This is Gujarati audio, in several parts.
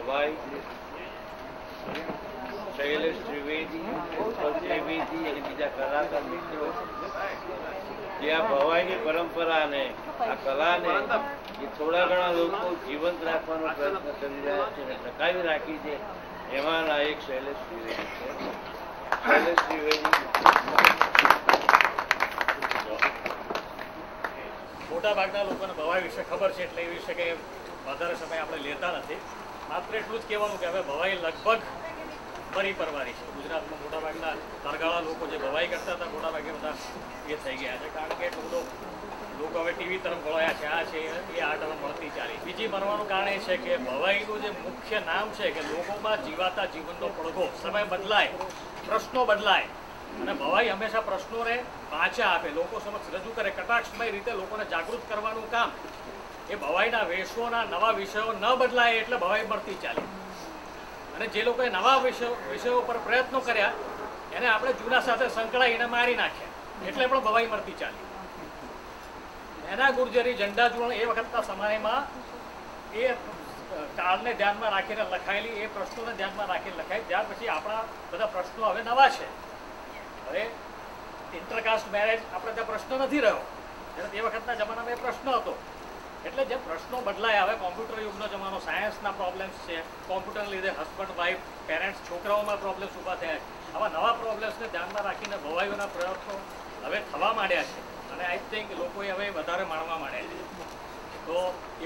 ભવાઈ, શૈલેષ ત્રિવેદી, ત્રિવેદી અને બીજા કલાકાર મિત્રો જે આ ભવાઈની પરંપરાને, આ કલાને એ થોડા ઘણા લોકો જીવંત રાખવાનો પ્રયત્ન કરી રહ્યા છે અને ટકાવી રાખી છે. એમાંના એક શૈલેષ ત્રિવેદી છે. શૈલેષ ત્રિવેદી મોટા ભાગના લોકોને ભવાઈ વિશે ખબર છે, એટલે એ વિશે કે વધારે સમય આપણે લેતા નથી. માત્ર એટલું જ કહેવાનું કે હવે ભવાઈ લગભગ પરિપરવારી છે. ગુજરાતમાં મોટા ભાગના તરગાળા લોકો જે ભવાઈ કરતા હતા મોટા ભાગે બધા એ થઈ ગયા છે, કારણ કે એટલું બધું લોકો હવે ટીવી તરફ વળ્યા છે. આ છે એ આર્ટ હવે મળતી ચાલી. બીજી બનવાનું કારણ એ છે કે ભવાઈનું જે મુખ્ય નામ છે કે લોકોમાં જીવાતા જીવનનો પડઘો, સમય બદલાય, પ્રશ્નો બદલાય અને ભવાઈ હંમેશા પ્રશ્નોને પાછા આપે, લોકો સમક્ષ રજૂ કરે, કટાક્ષમય રીતે લોકોને જાગૃત કરવાનું કામ. એ ભવાઈના વેશોના નવા વિષયો ન બદલાય એટલે ભવાઈ મળતી ચાલી. અને જે લોકોએ નવા વિષયો પર પ્રયત્નો કર્યા એને આપણે જૂના સાથે સંકળાઈને મારી નાખ્યા, એટલે પણ ભવાઈ મળતી ચાલી. એના ગુર્જરી ઝંડાચૂર્ણ એ વખતના સમયમાં એ કાળને ધ્યાનમાં રાખીને લખાયેલી, એ પ્રશ્નોને ધ્યાનમાં રાખીને લખાય. ત્યાર પછી આપણા બધા પ્રશ્નો હવે નવા છે. હવે ઇન્ટરકાસ્ટ મેરેજ આપણે ત્યાં પ્રશ્ન નથી રહ્યો, જ્યારે તે વખતના જમાનામાં એ પ્રશ્ન હતો. એટલે જે પ્રશ્નો બદલાય, હવે કોમ્પ્યુટર યુગનો જમાનો, સાયન્સના પ્રોબ્લેમ્સ છે, કોમ્પ્યુટરને લીધે હસબન્ડ વાઇફ, પેરેન્ટ્સ, છોકરાઓમાં પ્રોબ્લેમ્સ ઊભા થયા. આવા નવા પ્રોબ્લેમ્સને ધ્યાનમાં રાખીને ભવાઈઓના પ્રયત્નો હવે થવા માંડ્યા છે અને આઈ થિંક લોકોએ હવે વધારે માણવા માંડ્યા છે. તો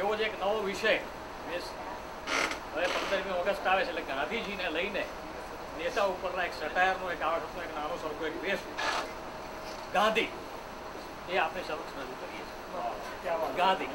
એવો જ એક નવો વિષય મીન્સ હવે 15મી ઓગસ્ટ આવે છે એટલે ગાંધીજીને લઈને નેતા ઉપરના એક સટાયરનો એક આ વખતનો એક નાનો સરખો એક વેશ ગાંધી એ આપણે સમક્ષ રજૂ કરીએ છીએ. ગાંધી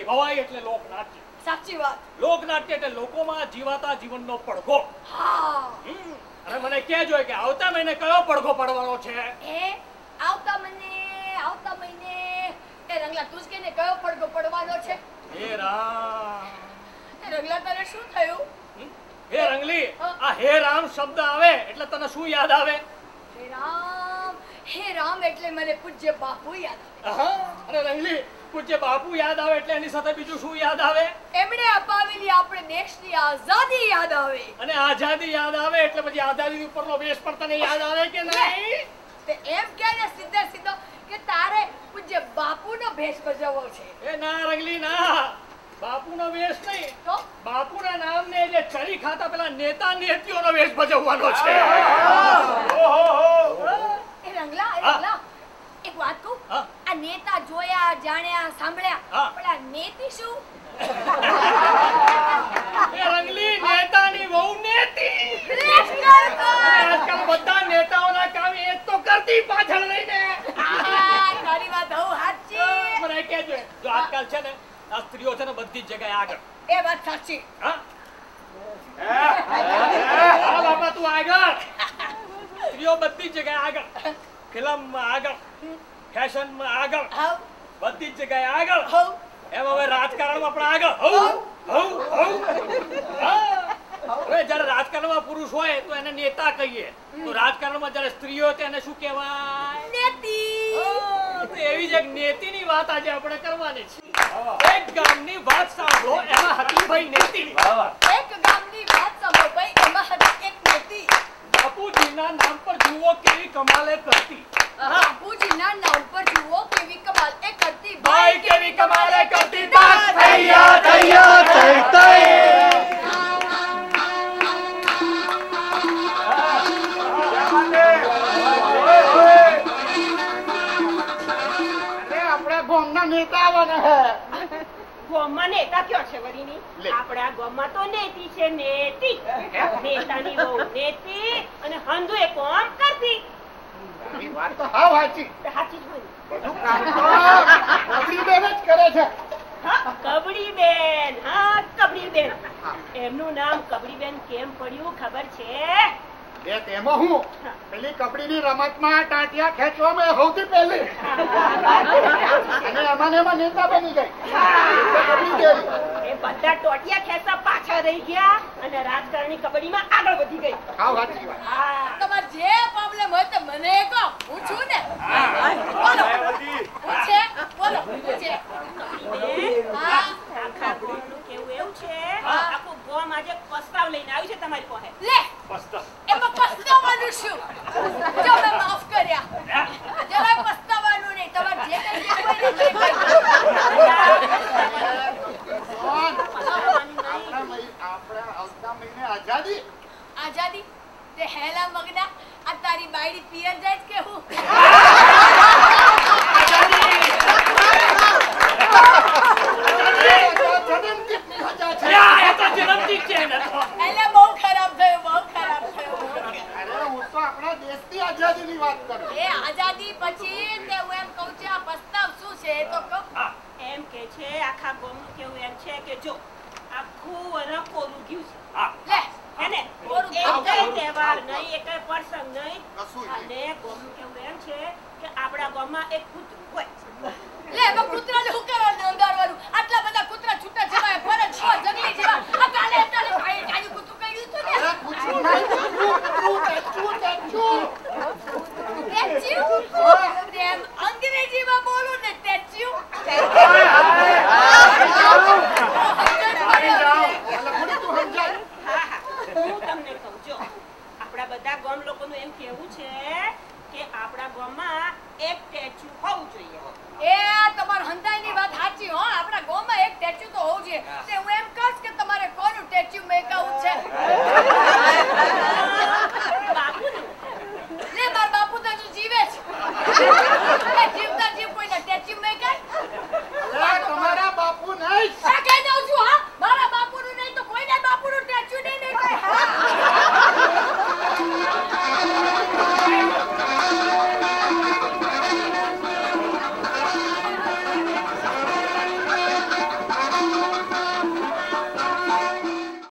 ભવાઈ એટલે લોકનાટ્ય. સાચી વાત. લોકનાટ્ય એટલે લોકોમાં જીવાતા જીવનનો પડઘો. હા. અને મને કહેજો કે આવતા મહિને કયો પડઘો પડવાનો છે? આવતા મહિને એ રંગલા તું જ કે ને કયો પડઘો પડવાનો છે? હે રામ. એ રંગલા તારે શું થયું? હે રંગલી, આ હે રામ શબ્દ આવે એટલે તને શું યાદ આવે? હે રામ એટલે મને પૂજ્ય બાપુ યાદ આવે. અને રંગલી, પૂજ્ય બાપુ યાદ આવે એટલે એની સાથે બીજું શું યાદ આવે? એમણે અપાવેલી આપણે દેશની આઝાદી યાદ આવે. અને આઝાદી યાદ આવે એટલે પછી આઝાદી ઉપરનો વેશ પણ તને યાદ આવે કે નહીં? તે એમ કે ને સીધો કે તારે પૂજ્ય બાપુનો ભેષ ભજવવો છે. એ ના રંગલી ના, બાપુનો વેશ નહીં, તો બાપુના નામને જે ચરી ખાતા પેલા નેતા નેતીઓનો વેશ ભજવવાનો છે. એ રંગલા એક વાત કહું, આ નેતા જોયા જાણ્યા સાંભળ્યા, પણ આ નેતી શું? એ રંગલી, નેતાની વહુ નેતી. આજકાલ બધા નેતાઓના કામ એ તો કરતી પાછળ લઈને. તારી વાત બહુ સાચી. મને કહેજો, જો આજકાલ છે ને આ સ્ત્રીઓ છે ને બધી જ જગ્યાએ આગળ. એ વાત સાચી. બાપા તું આગળ. સ્ત્રીઓ બધી જ જગ્યાએ આગળ, ફિલ્મમાં આગળ, ફેશનમાં આગળ, બધી જ જગ્યાએ આગળ. એમ હવે રાજકારણમાં પણ આગળ. હવે જયારે રાજકારણમાં પુરુષ હોય તો એને નેતા કહીએ, તો રાજકારણમાં જયારે સ્ત્રીઓ હોય તો એને શું કહેવાય? નેતી. તો એવી જ એક નેતીની વાત આજે આપણે કરવાની છે. એક ગામની વાત સાંભળો, એમાં હતી ભાઈ નેતી. એક ગામની વાત સાંભળો ભાઈ, એમાં હતી એક નેતી. બાપુજીના નામ પર જુઓ કેવી કમાલે કરતી. બાપુજીના નામ પર જુઓ કેવી કમાલ એ કરતી. ભાઈ કેવી કમાલે કરતી. ગોમમાં નેતા કયો છે વરીની? આપણા ગોમમાં તો નેતી છે, નેતી. નેતાની બહુ નેતી અને હંધુ એ કોમ કરતી. વાત તો હાવ સાચી. સાચી જ હોય. બધું કામ તો કબડીબેન જ કરે છે. કબડીબેન. હા, કબડીબેન. એમનું નામ કબડીબેન કેમ પડ્યું ખબર છે? એમાં હું પેલી કબડીની રમતમાં ટાંટિયા ખેંચવામાં સૌથી પહેલી અને એમાં નેતા બની ગઈ. એ બધા ટોટિયા ખેંચતા પાછા રહી ગયા અને રાજકારણી કબડ્ડીમાં આગળ વધી ગઈ. હાવ સાચી વાત. તમારે જે પ્રોબ્લેમ હોય તો મને કહો, હું છું ને. બોલો પૂછે, બોલો પૂછે. આખા ગોમનું કેવું એવું છે, આખું ગોમ આજે પ્રસ્તાવ લઈને આવ્યું છે તમારી પાસે. લે એમાં પસ્તાવાનું શું? જો મેં માફ કર્યા, જરાય પસ્તાવાનું નહીં. તમારે જે કઈ આપણે આવતા મહિને આઝાદી. આઝાદી તે હેલા મગના આ તારી બાયડી પિયર જાય કે હું? એટલે બહુ ખરાબ થયું, બહુ ખરાબ થયું. હું તો આપણા દેશની આઝાદીની વાત કરું. એ આઝાદી પછી તે હું એમ કહું છું, આ પ્રસ્તાવ શું છે એ તો કહો. એમ કે છે આખા ગોમનું કેવું એમ છે કે જો આખું વરસ કોરું ગયું છે. લે હેને? કોરું એક ગયું. તહેવાર નહીં, એક પ્રસંગ નહીં. કશું અને ગોમનું કેવું એમ છે કે આપણા ગામમાં એક કૂતરું હોય. લે એમાં કૂતરાને શું કરવાનું અંગારવાનું? આટલા બધા કૂતરા છૂટા છવાયા ફરે છો જંગલી જેવા. આ કાલે એટલે ભાઈ ટાયું કૂતરું કર્યું હતું ને. સ્ટેચ્યુ? એમ અંગ્રેજીમાં બોલું ને સ્ટેચ્યુ. હું તમને કહું જો આપણા બધા ગામ લોકોનું એમ કહેવું છે કે આપણા ગામમાં એક સ્ટેચ્યુ હોવું જોઈએ. એ તમાર હંધાઈની વાત સાચી હો. આપણા ગામમાં એક સ્ટેચ્યુ તો હોવું જોઈએ. તે હું એમ કહું કે તમારે કોનું સ્ટેચ્યુ મેકાવું